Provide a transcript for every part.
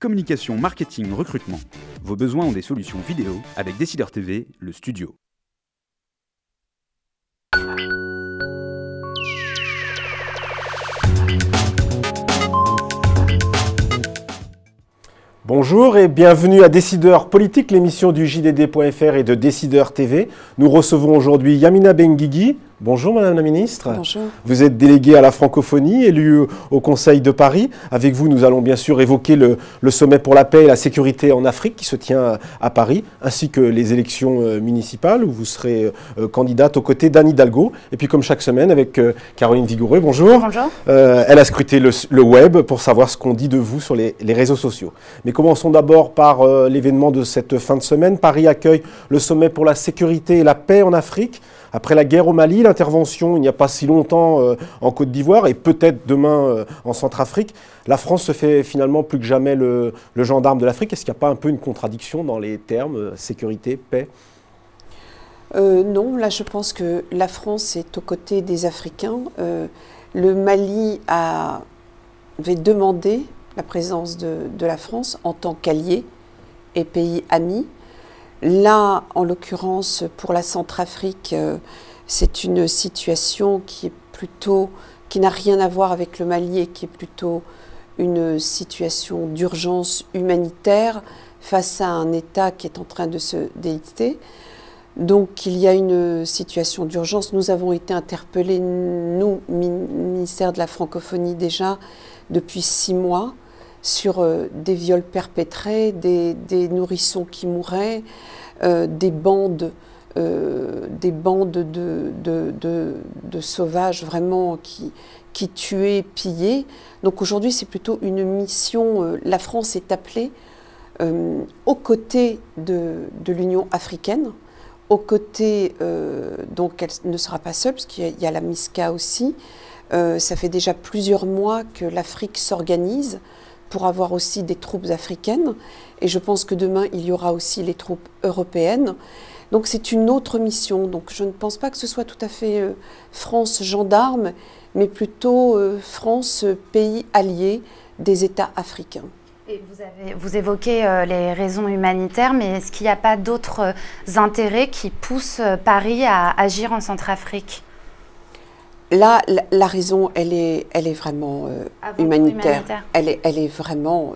Communication, marketing, recrutement. Vos besoins ont des solutions vidéo avec Décideur TV, le studio. Bonjour et bienvenue à Décideur Politique, l'émission du JDD.fr et de Décideur TV. Nous recevons aujourd'hui Yamina Benguigui. Bonjour Madame la Ministre. Bonjour. Vous êtes déléguée à la francophonie, élue au Conseil de Paris. Avec vous, nous allons bien sûr évoquer le sommet pour la paix et la sécurité en Afrique qui se tient à Paris, ainsi que les élections municipales où vous serez candidate aux côtés d'Anne Hidalgo. Et puis comme chaque semaine avec Caroline Vigoureux. Bonjour. Bonjour. Elle a scruté le web pour savoir ce qu'on dit de vous sur les réseaux sociaux. Mais commençons d'abord par l'événement de cette fin de semaine. Paris accueille le sommet pour la sécurité et la paix en Afrique. Après la guerre au Mali, l'intervention il n'y a pas si longtemps en Côte d'Ivoire et peut-être demain en Centrafrique, la France se fait finalement plus que jamais le gendarme de l'Afrique. Est-ce qu'il n'y a pas un peu une contradiction dans les termes sécurité, paix ? Non, là je pense que la France est aux côtés des Africains. Le Mali avait demandé la présence de la France en tant qu'allié et pays ami. Là, en l'occurrence, pour la Centrafrique, c'est une situation qui n'a rien à voir avec le Mali et qui est plutôt une situation d'urgence humanitaire face à un État qui est en train de se déliter. Donc, il y a une situation d'urgence. Nous avons été interpellés, nous, ministère de la Francophonie déjà, depuis 6 mois, sur des viols perpétrés, des nourrissons qui mouraient, des bandes de sauvages vraiment qui tuaient, pillaient. Donc aujourd'hui, c'est plutôt une mission. La France est appelée aux côtés de l'Union africaine, aux côtés, donc elle ne sera pas seule, parce qu'il y a la MISCA aussi. Ça fait déjà plusieurs mois que l'Afrique s'organise pour avoir aussi des troupes africaines. Et je pense que demain, il y aura aussi les troupes européennes. Donc c'est une autre mission. Donc je ne pense pas que ce soit tout à fait France gendarme, mais plutôt France pays allié des États africains. Et vous évoquez les raisons humanitaires, mais est-ce qu'il n'y a pas d'autres intérêts qui poussent Paris à agir en Centrafrique ? Là, la raison, elle est vraiment humanitaire. Elle est vraiment...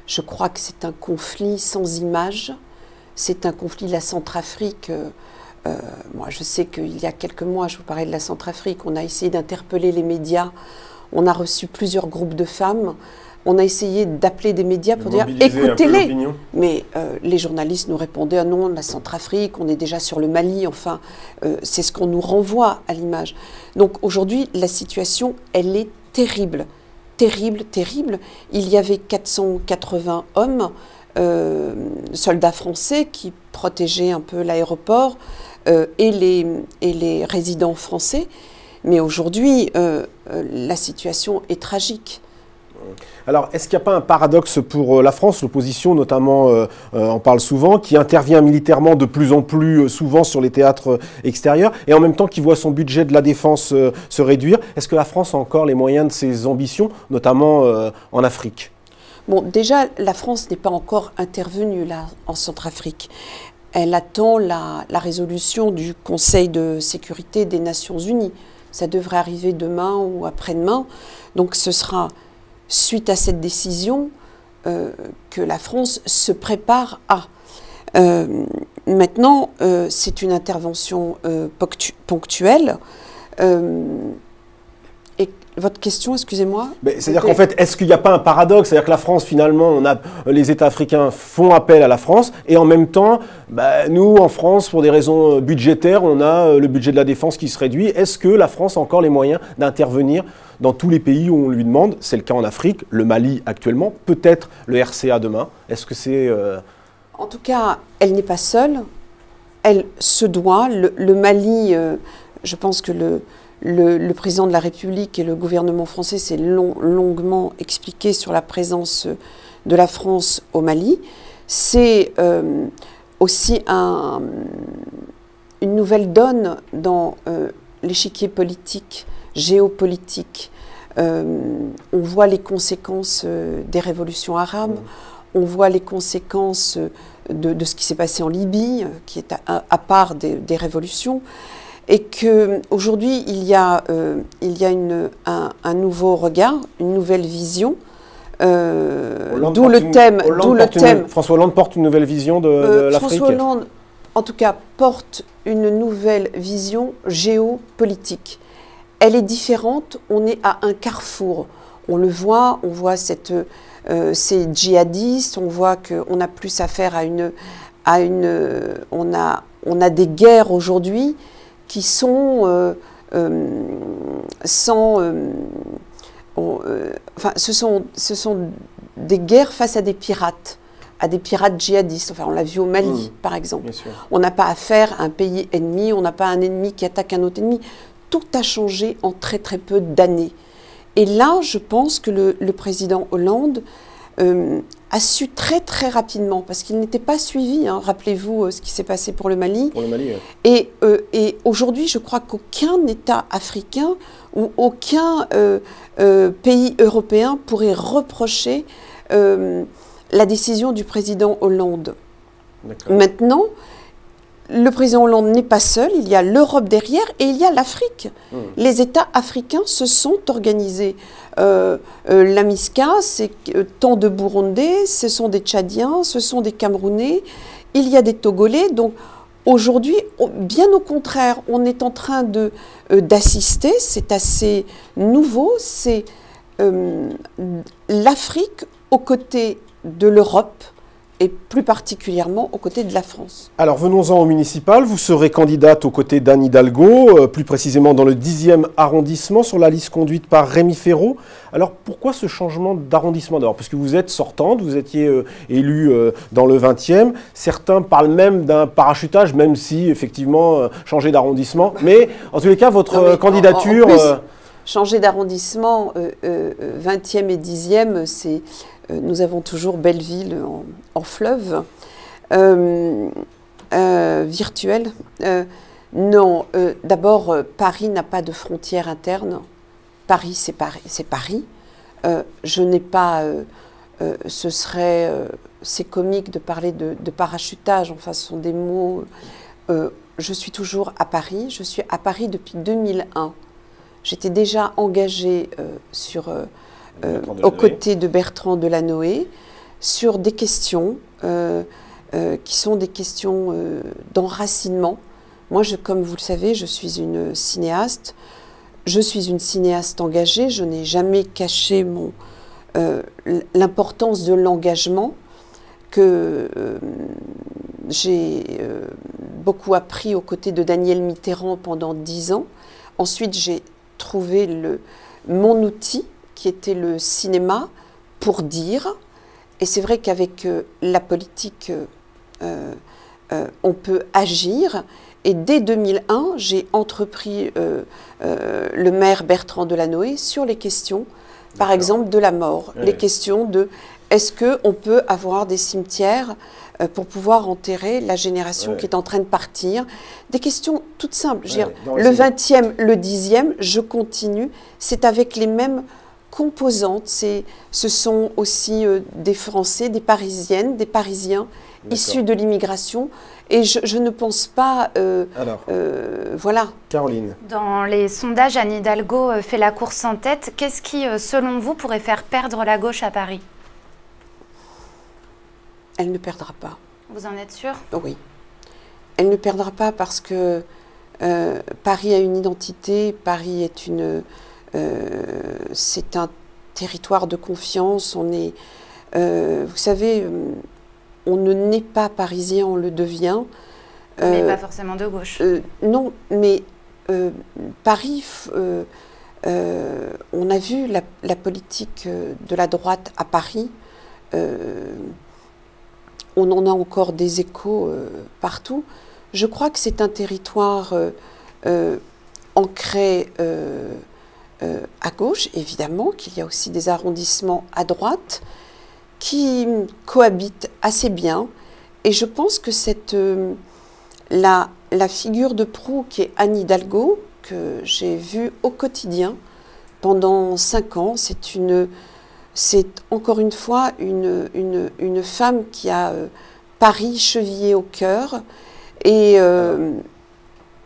je crois que c'est un conflit sans image. C'est un conflit de la Centrafrique. Moi, je sais qu'il y a quelques mois, je vous parlais de la Centrafrique, on a essayé d'interpeller les médias. On a reçu plusieurs groupes de femmes. On a essayé d'appeler des médias pour dire « écoutez-les ». Mais les journalistes nous répondaient « ah non, la Centrafrique, on est déjà sur le Mali ». Enfin, c'est ce qu'on nous renvoie à l'image. Donc aujourd'hui, la situation, elle est terrible. Terrible, terrible. Il y avait 480 hommes, soldats français, qui protégeaient un peu l'aéroport et les résidents français. Mais aujourd'hui, la situation est tragique. Alors, est-ce qu'il n'y a pas un paradoxe pour la France, l'opposition notamment, en parle souvent, qui intervient militairement de plus en plus souvent sur les théâtres extérieurs, et en même temps qui voit son budget de la défense se réduire? Est-ce que la France a encore les moyens de ses ambitions, notamment en Afrique? Bon, déjà, la France n'est pas encore intervenue là, en Centrafrique. Elle attend la résolution du Conseil de sécurité des Nations Unies. Ça devrait arriver demain ou après-demain. Donc ce sera suite à cette décision que la France se prépare à. Maintenant, c'est une intervention ponctuelle. Et votre question, excusez-moi? C'est-à-dire qu'en fait, est-ce qu'il n'y a pas un paradoxe? C'est-à-dire que la France, finalement, les États africains font appel à la France, et en même temps, nous, en France, pour des raisons budgétaires, on a le budget de la défense qui se réduit. Est-ce que la France a encore les moyens d'intervenir dans tous les pays où on lui demande? C'est le cas en Afrique, le Mali actuellement, peut-être le RCA demain. Est-ce que c'est... En tout cas, elle n'est pas seule. Elle se doit. Le Mali, je pense que le président de la République et le gouvernement français s'est longuement expliqué sur la présence de la France au Mali. C'est aussi une nouvelle donne dans l'échiquier politique, géopolitique On voit les conséquences des révolutions arabes, on voit les conséquences de ce qui s'est passé en Libye, qui est à part des révolutions, et qu'aujourd'hui, il y a un nouveau regard, une nouvelle vision, d'où le thème. François Hollande porte une nouvelle vision de l'Afrique. François Hollande, en tout cas, porte une nouvelle vision géopolitique. Elle est différente, on est à un carrefour. On le voit, on voit ces djihadistes, on voit qu'on a plus affaire on a des guerres aujourd'hui qui sont ce sont des guerres face à des pirates djihadistes. Enfin, on l'a vu au Mali, par exemple. On n'a pas affaire à un pays ennemi, on n'a pas un ennemi qui attaque un autre ennemi. Tout a changé en très très peu d'années. Et là, je pense que le président Hollande a su très très rapidement, parce qu'il n'était pas suivi, hein, rappelez-vous ce qui s'est passé pour le Mali. Pour le Mali, oui. Et aujourd'hui, je crois qu'aucun État africain ou aucun pays européen pourrait reprocher la décision du président Hollande. Maintenant, le président Hollande n'est pas seul, il y a l'Europe derrière et il y a l'Afrique. Les États africains se sont organisés. La MISCA, c'est tant de Burundais, ce sont des Tchadiens, ce sont des Camerounais, il y a des Togolais. Donc aujourd'hui, bien au contraire, on est en train d'assister, c'est assez nouveau, c'est l'Afrique aux côtés de l'Europe, et plus particulièrement aux côtés de la France. Alors venons-en au municipal. Vous serez candidate aux côtés d'Anne Hidalgo, plus précisément dans le 10e arrondissement, sur la liste conduite par Rémi Féraud. Alors pourquoi ce changement d'arrondissement d'abord? Parce que vous êtes sortante, vous étiez élue dans le 20e. Certains parlent même d'un parachutage, même si effectivement changer d'arrondissement. Mais en tous les cas, votre candidature... En plus, changer d'arrondissement, 20e et 10e, c'est... Nous avons toujours Belleville en fleuve virtuel. Non, d'abord, Paris n'a pas de frontières internes. Paris, c'est Paris. Je n'ai pas... c'est comique de parler de parachutage. Enfin, ce sont des mots... je suis toujours à Paris. Je suis à Paris depuis 2001. J'étais déjà engagée aux côtés de Bertrand Delanoë, sur des questions qui sont des questions d'enracinement. Moi, comme vous le savez, je suis une cinéaste. Je suis une cinéaste engagée. Je n'ai jamais caché l'importance de l'engagement, que j'ai beaucoup appris aux côtés de Daniel Mitterrand pendant 10 ans. Ensuite, j'ai trouvé mon outil, qui était le cinéma, pour dire. Et c'est vrai qu'avec la politique, on peut agir. Et dès 2001, j'ai entrepris le maire Bertrand Delanoë sur les questions, par exemple, de la mort. Oui. Les questions de est-ce qu'on peut avoir des cimetières pour pouvoir enterrer la génération qui est en train de partir. Des questions toutes simples. Le 20e, le 10e, je continue. C'est avec les mêmes composantes. Ce sont aussi des Français, des Parisiennes, des Parisiens issus de l'immigration. Et je ne pense pas... voilà. Caroline. Dans les sondages, Anne Hidalgo fait la course en tête. Qu'est-ce qui, selon vous, pourrait faire perdre la gauche à Paris? Elle ne perdra pas. Vous en êtes sûre? Oui. Elle ne perdra pas parce que Paris a une identité, Paris est c'est un territoire de confiance. On est, vous savez, on ne naît pas parisien, on le devient. Mais pas forcément de gauche. Non, mais Paris, on a vu la politique de la droite à Paris. On en a encore des échos partout. Je crois que c'est un territoire ancré à gauche, évidemment, qu'il y a aussi des arrondissements à droite qui cohabitent assez bien. Et je pense que la figure de proue qui est Anne Hidalgo, que j'ai vue au quotidien, pendant 5 ans. C'est encore une fois une femme qui a Paris chevillé au cœur. Et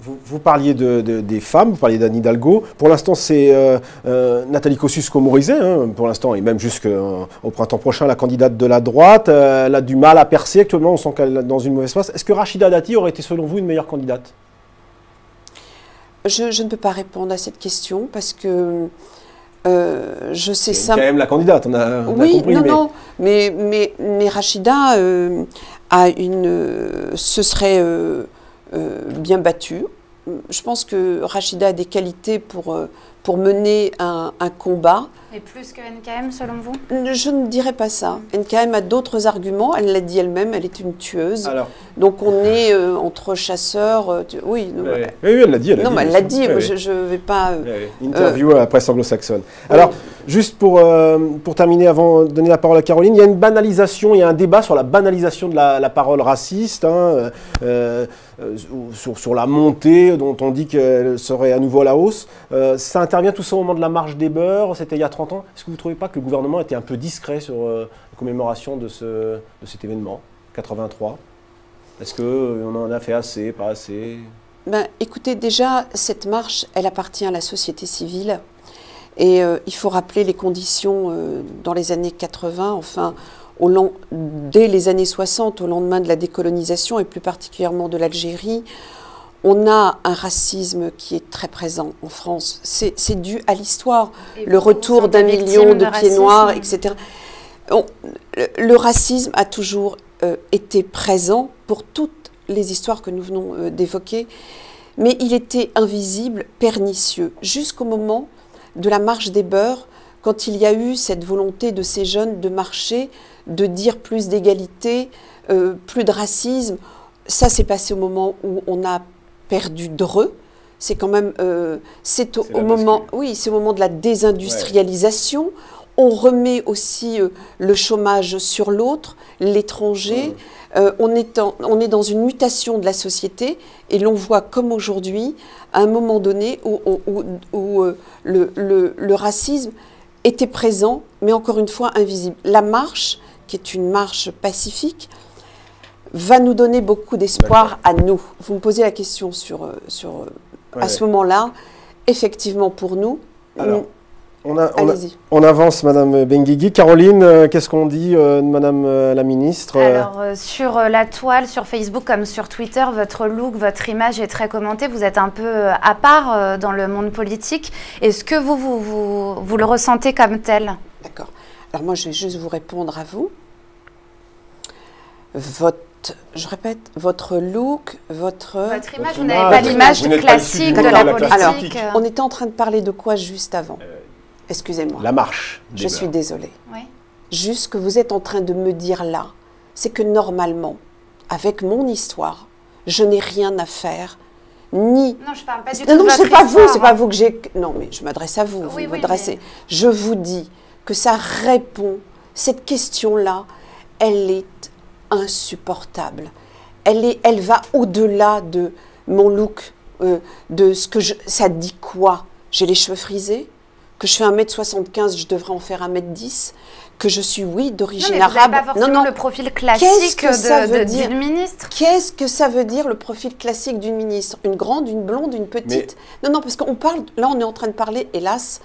vous parliez des femmes, vous parliez d'Anne Hidalgo. Pour l'instant, c'est Nathalie Kosciusko-Morizet, hein, pour l'instant, et même jusqu'au printemps prochain, la candidate de la droite. Elle a du mal à percer actuellement, on sent qu'elle est dans une mauvaise passe. Est-ce que Rachida Dati aurait été, selon vous, une meilleure candidate? Je ne peux pas répondre à cette question parce que je sais ça. C'est quand même la candidate, on a compris. Mais Rachida se serait bien battue. Je pense que Rachida a des qualités pour mener un combat. Et plus que NKM, selon vous? Je ne dirais pas ça. NKM a d'autres arguments. Elle l'a dit elle-même, elle est une tueuse. Alors. Donc on est entre chasseurs. Oui, elle l'a dit. Elle l'a dit. Je ne vais pas. Interview à la presse anglo-saxonne. Alors, juste pour terminer, avant de donner la parole à Caroline, il y a une banalisation, il y a un débat sur la banalisation de la parole raciste, hein, sur la montée dont on dit qu'elle serait à nouveau à la hausse. Ça intervient tout ça au moment de la marche des beurs, c'était il y a 30 ans. Est-ce que vous ne trouvez pas que le gouvernement était un peu discret sur la commémoration de cet événement, 83 ? Est-ce qu'on en a fait assez, pas assez ? Écoutez, déjà, cette marche, elle appartient à la société civile. Et il faut rappeler les conditions dans les années 80, enfin, dès les années 60, au lendemain de la décolonisation, et plus particulièrement de l'Algérie, on a un racisme qui est très présent en France. C'est dû à l'histoire. Le retour d'1 million de pieds noirs, etc. Le racisme a toujours été présent pour toutes les histoires que nous venons d'évoquer, mais il était invisible, pernicieux, jusqu'au moment de la marche des beurs, quand il y a eu cette volonté de ces jeunes de marcher, de dire plus d'égalité, plus de racisme. Ça s'est passé au moment où on a perdu Dreux. C'est quand même, c'est au moment de la désindustrialisation. Ouais. On remet aussi le chômage sur l'autre, l'étranger. On est dans une mutation de la société et l'on voit comme aujourd'hui, à un moment donné où le racisme était présent, mais encore une fois invisible. La marche, qui est une marche pacifique, va nous donner beaucoup d'espoir à nous. Vous me posez la question à ce moment-là. Effectivement, pour nous... Alors, on avance, Madame Benguigui. Caroline, qu'est-ce qu'on dit de Madame la ministre? Alors, sur la toile, sur Facebook comme sur Twitter, votre look, votre image est très commentée. Vous êtes un peu à part dans le monde politique. Est-ce que vous le ressentez comme tel? D'accord. Alors moi, je vais juste vous répondre à vous. Je répète, votre look, votre image, vous n'avez pas l'image classique de la politique. Alors, on était en train de parler de quoi juste avant? Excusez-moi. La marche. Je suis désolée. Oui. Juste ce que vous êtes en train de me dire là, c'est que normalement, avec mon histoire, je n'ai rien à faire, ni... Non, je parle pas du tout Non, de c'est votre pas histoire, vous, c'est pas vous que j'ai... Non, mais je m'adresse à vous, oui, vous m'adressez. Mais... Je vous dis que ça répond, cette question-là, elle est insupportable. Elle va au-delà de mon look, de ce que ça dit quoi? J'ai les cheveux frisés? Que je fais 1m75, je devrais en faire 1m10, que je suis, oui, d'origine arabe. Vous n'avez pas forcément le profil classique d'une ministre. Qu'est-ce que ça veut dire, le profil classique d'une ministre? Une grande, une blonde, une petite? Non, parce qu'on parle, là on est en train de parler, hélas,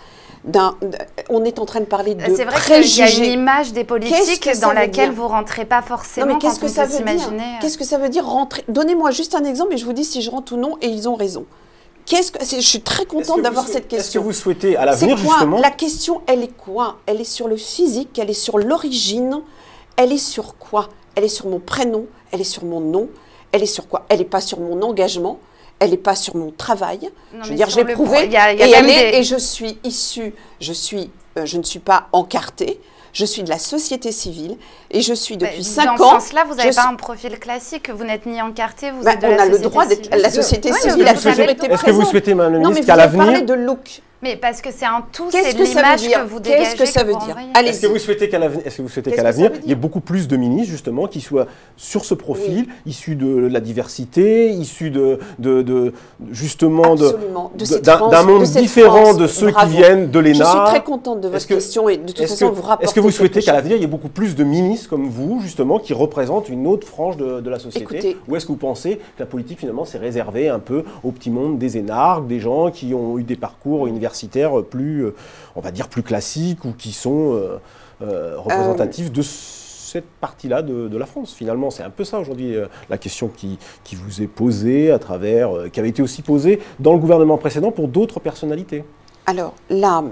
on est en train de parler de préjugés. C'est vrai qu'il y a une image des politiques dans laquelle vous ne rentrez pas forcément. Non, mais qu'est-ce que ça veut dire? Qu'est-ce que ça veut dire rentrer? Donnez-moi juste un exemple et je vous dis si je rentre ou non, et ils ont raison. Je suis très contente d'avoir cette question. Est-ce que vous souhaitez, à l'avenir, justement... La question, elle est quoi? Elle est sur le physique, elle est sur l'origine, elle est sur quoi? Elle est sur mon prénom, elle est sur mon nom, elle est sur quoi? Elle n'est pas sur mon engagement, elle n'est pas sur mon travail. Non, je veux dire, je l'ai prouvé, et je suis issue, je ne suis pas encartée, je suis de la société civile et je suis depuis 5 ans... Dans ce sens-là, vous n'avez pas un profil classique, vous n'êtes ni encarté, vous êtes de la société civile. On a le droit d'être... La société civile a toujours été présente. Est-ce que vous souhaitez, Madame la ministre, qu'à l'avenir... Non, mais vous avez parlé de look. Mais parce que c'est un tout, c'est l'image que vous dégagez. Qu'est-ce que ça veut dire? Est-ce que vous souhaitez qu'à l'avenir, il y ait beaucoup plus de ministres, justement, qui soient sur ce profil, issus de la diversité, issus justement d'un monde différent de ceux qui viennent de l'ENA? Je suis très contente de votre question et de toute façon, vous rapportez. Est-ce que vous souhaitez qu'à l'avenir, il y ait beaucoup plus de ministres comme vous, justement, qui représentent une autre frange de la société? Écoutez, ou est-ce que vous pensez que la politique, finalement, s'est réservée un peu au petit monde des énarques, des gens qui ont eu des parcours universitaires plus, on va dire, plus classiques ou qui sont représentatifs de cette partie-là de la France? Finalement, c'est un peu ça aujourd'hui la question qui vous est posée à travers, qui avait été aussi posée dans le gouvernement précédent pour d'autres personnalités. Alors là,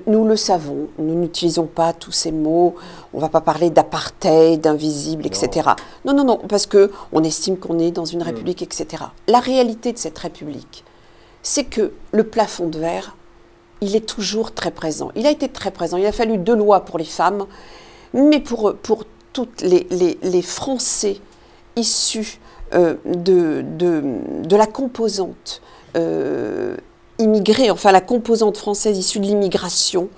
nous le savons, nous n'utilisons pas tous ces mots, on ne va pas parler d'apartheid, d'invisible, etc. Non, non, non, parce qu'on estime qu'on est dans une république, etc. La réalité de cette république, c'est que le plafond de verre, il est toujours très présent. Il a été très présent. Il a fallu 2 lois pour les femmes, mais pour toutes les Français issus de la composante immigrée, enfin la composante française issue de l'immigration,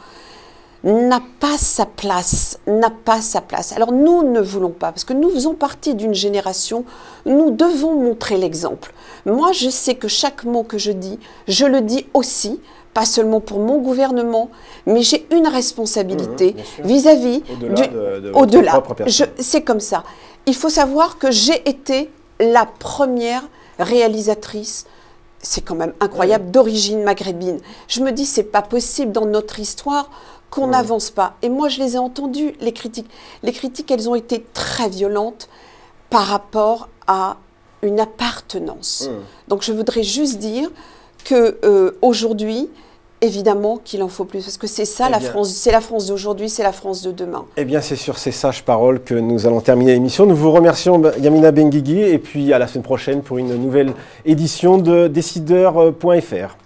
n'a pas sa place, n'a pas sa place. Alors nous ne voulons pas, parce que nous faisons partie d'une génération, nous devons montrer l'exemple. Moi, je sais que chaque mot que je dis, je le dis aussi, pas seulement pour mon gouvernement, mais j'ai une responsabilité vis-à-vis au-delà. C'est comme ça. Il faut savoir que j'ai été la première réalisatrice, c'est quand même incroyable, d'origine maghrébine. Je me dis, c'est pas possible dans notre histoire qu'on n'avance pas. Et moi, je les ai entendues, les critiques. Les critiques, elles ont été très violentes par rapport à une appartenance. Donc, je voudrais juste dire qu'aujourd'hui, évidemment qu'il en faut plus, parce que c'est ça la France, c'est la France d'aujourd'hui, c'est la France de demain. Eh bien, c'est sur ces sages paroles que nous allons terminer l'émission. Nous vous remercions, Yamina Benguigui, et puis à la semaine prochaine pour une nouvelle édition de Décideur.fr.